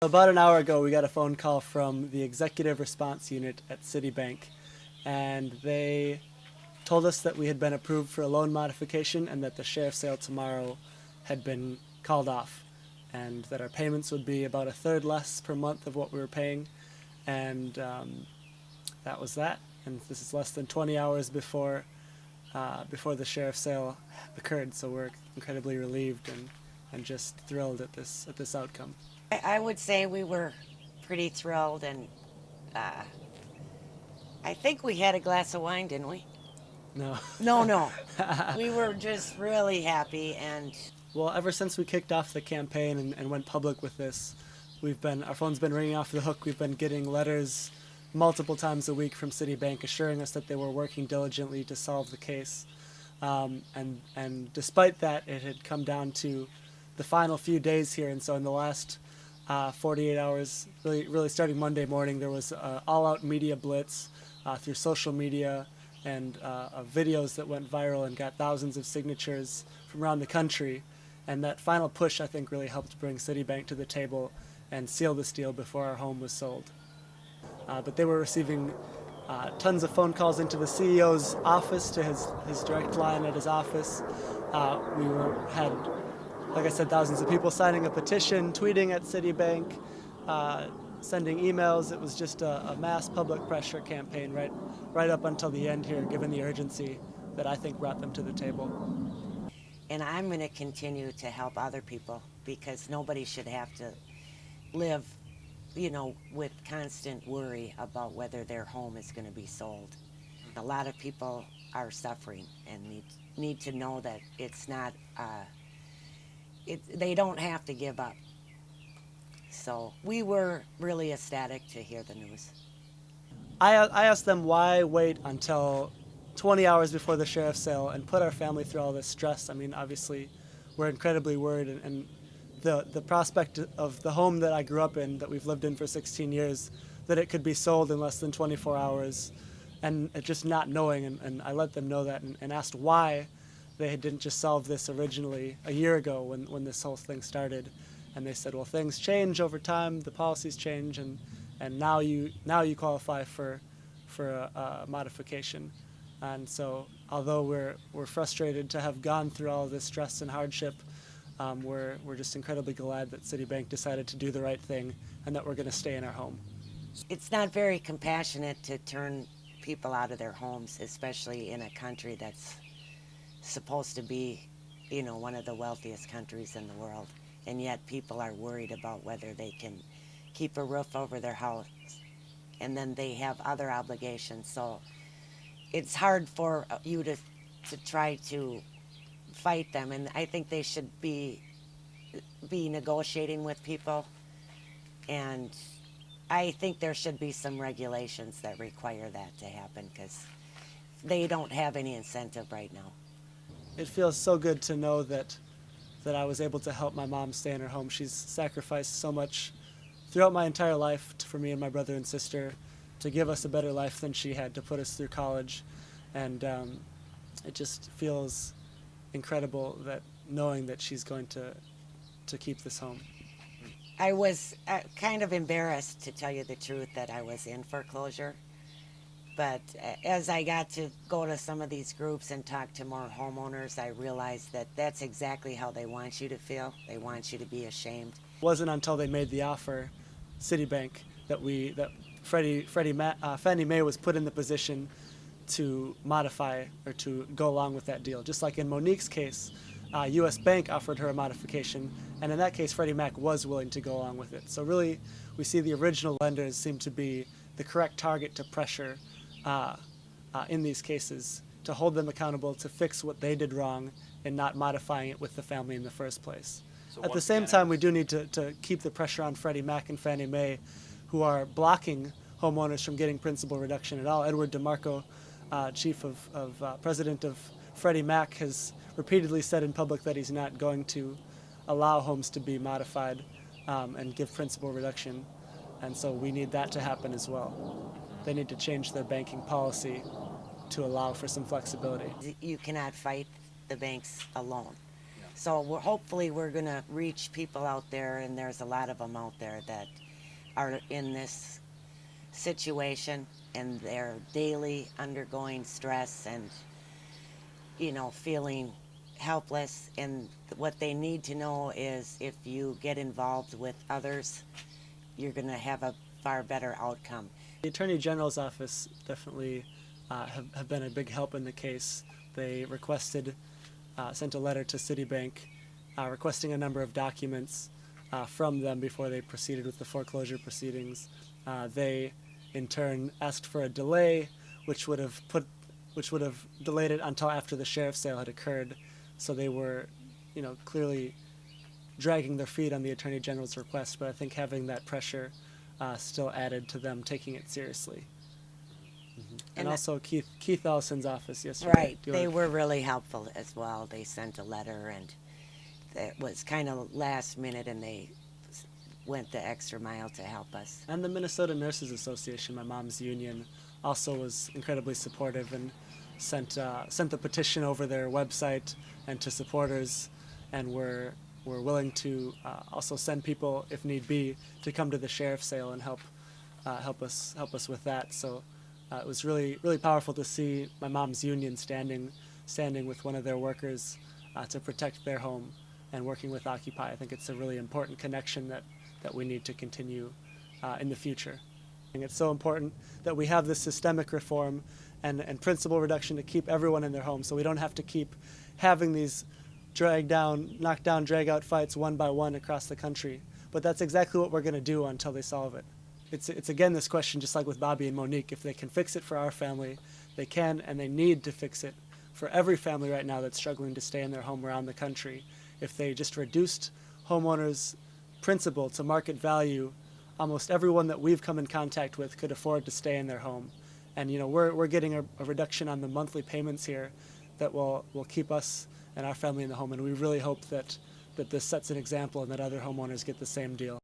About an hour ago, we got a phone call from the executive response unit at Citibank, and they told us that we had been approved for a loan modification and that the sheriff's sale tomorrow had been called off, and that our payments would be about a third less per month of what we were paying, and that was that. And this is less than 20 hours before the sheriff's sale occurred, so we're incredibly relieved and just thrilled at this outcome. I would say we were pretty thrilled, and I think we had a glass of wine, didn't we? No. No. We were just really happy, and Well, ever since we kicked off the campaign and went public with this, our phone's been ringing off the hook. We've been getting letters multiple times a week from Citibank assuring us that they were working diligently to solve the case. And despite that, it had come down to the final few days here, and so in the last 48 hours, really starting Monday morning, there was an all-out media blitz through social media and videos that went viral and got thousands of signatures from around the country. And that final push, I think, really helped bring Citibank to the table and seal this deal before our home was sold. But they were receiving tons of phone calls into the CEO's office, to his direct line at his office. Had, like I said, thousands of people signing a petition, tweeting at Citibank, sending emails. It was just a mass public pressure campaign right up until the end here, given the urgency that I think brought them to the table. and I'm going to continue to help other people, because nobody should have to live, with constant worry about whether their home is going to be sold. A lot of people are suffering and need to know that it's not, they don't have to give up. So we were really ecstatic to hear the news. I asked them why wait until 20 hours before the sheriff's sale and put our family through all this stress. I mean, obviously, we're incredibly worried, and the prospect of the home that I grew up in, that we've lived in for 16 years, that it could be sold in less than 24 hours, and just not knowing, and I let them know that and asked why they didn't just solve this originally a year ago when this whole thing started. And they said, well, things change over time, the policies change, and now you qualify for a modification. And so, although we're frustrated to have gone through all of this stress and hardship, we're just incredibly glad that Citibank decided to do the right thing and that we're going to stay in our home. It's not very compassionate to turn people out of their homes, especially in a country that's supposed to be, one of the wealthiest countries in the world. And yet people are worried about whether they can keep a roof over their house, and then they have other obligations. So it's hard for you to try to fight them, and I think they should be negotiating with people, and I think there should be some regulations that require that to happen, because they don't have any incentive right now. It feels so good to know that I was able to help my mom stay in her home. She's sacrificed so much throughout my entire life for me and my brother and sister, to give us a better life than she had, to put us through college. And it just feels incredible that knowing that she's going to keep this home. I was kind of embarrassed, to tell you the truth, that I was in foreclosure. But as I got to go to some of these groups and talk to more homeowners, I realized that that's exactly how they want you to feel. They want you to be ashamed. It wasn't until they made the offer, Citibank, that Fannie Mae was put in the position to modify or to go along with that deal. Just like in Monique's case, U.S. Bank offered her a modification, and in that case, Freddie Mac was willing to go along with it. So really, we see the original lenders seem to be the correct target to pressure in these cases, to hold them accountable, to fix what they did wrong in not modifying it with the family in the first place. So at the same time, we do need to keep the pressure on Freddie Mac and Fannie Mae, who are blocking homeowners from getting principal reduction at all. Edward DeMarco, president of Freddie Mac, has repeatedly said in public that he's not going to allow homes to be modified and give principal reduction. And so we need that to happen as well. They need to change their banking policy to allow for some flexibility. You cannot fight the banks alone. So hopefully we're going to reach people out there, and there's a lot of them out there that are in this situation, and they're daily undergoing stress and, feeling helpless. And what they need to know is if you get involved with others, you're going to have a far better outcome. The Attorney General's office definitely have been a big help in the case. They sent a letter to Citibank requesting a number of documents from them before they proceeded with the foreclosure proceedings. They, in turn, asked for a delay, which would have delayed it until after the sheriff's sale had occurred. So they were, clearly dragging their feet on the Attorney General's request. But I think having that pressure still added to them taking it seriously. Mm-hmm. And also Keith Ellison's office yesterday. Right. They were really helpful as well. They sent a letter, and it was kind of last minute, and they went the extra mile to help us. And the Minnesota Nurses Association, my mom's union, also was incredibly supportive and sent the petition over their website and to supporters, and were willing to also send people, if need be, to come to the sheriff's sale and help us with that. So it was really powerful to see my mom's union standing with one of their workers to protect their home and working with Occupy. I think it's a really important connection that we need to continue in the future. And it's so important that we have this systemic reform and principal reduction to keep everyone in their home, so we don't have to keep having these knock down, drag out fights one by one across the country. But that's exactly what we're going to do until they solve it. It's again this question, just like with Bobby and Monique, if they can fix it for our family, they can and they need to fix it for every family right now that's struggling to stay in their home around the country. If they just reduced homeowners' principal to market value, almost everyone that we've come in contact with could afford to stay in their home. And we're getting a reduction on the monthly payments here that will keep us and our family in the home, and we really hope that this sets an example and that other homeowners get the same deal.